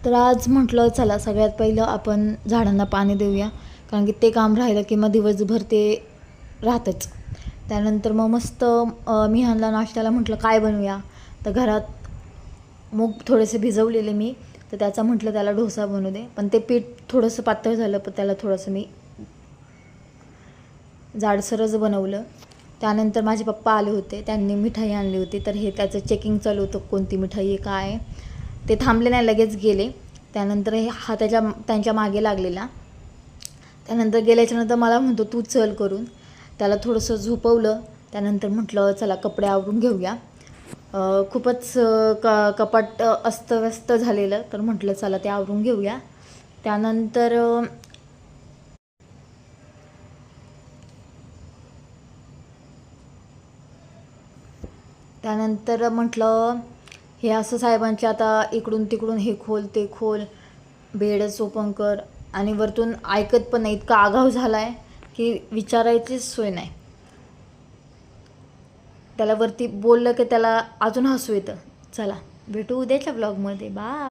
तर आज म्हटलं चला सगळ्यात पहिलं आपण झाडांना पाणी देऊया, कारण की ते काम राहिलं की मग दिवसभर ते राहतंच. त्यानंतर मग मस्त मी ह्यांना नाश्त्याला म्हटलं काय बनवूया, तर घरात मूग थोडेसे भिजवलेले मी, तर त्याचा म्हटलं त्याला डोसा बनवू दे. पण ते पीठ थोडंसं पातळ झालं, पण त्याला थोडंसं मी जाडसरच बनवलं. त्यानंतर माझे पप्पा आले होते, त्यांनी मिठाई आणली होती, तर हे त्याचं चेकिंग चालू होतं कोणती मिठाई आहे काय आहे. ते थांबले नाही, लगेच गेले. त्यानंतर हा त्यांच्या मागे लागलेला. त्यानंतर गेल्याच्यानंतर मला म्हणतो तू चल करून. त्याला थोडंसं झोपवलं. त्यानंतर म्हटलं चला कपडे आवरून घेऊया. खूपच कपाट अस्तव्यस्त झालेलं, तर म्हटलं चला ते आवरून घेऊया. त्यानंतर म्हटलं हे असं साहेबांचे आता इकडून तिकडून हे खोल ते खोल, बेडच ओपन कर, आणि वरतून ऐकत पण नाही. इतका आगाऊ झाला आहे की विचारायचीच सोय नाही. त्याला वरती बोललं की त्याला अजून हसू येतं. चला भेटू उद्याच्या ब्लॉगमध्ये. बाय.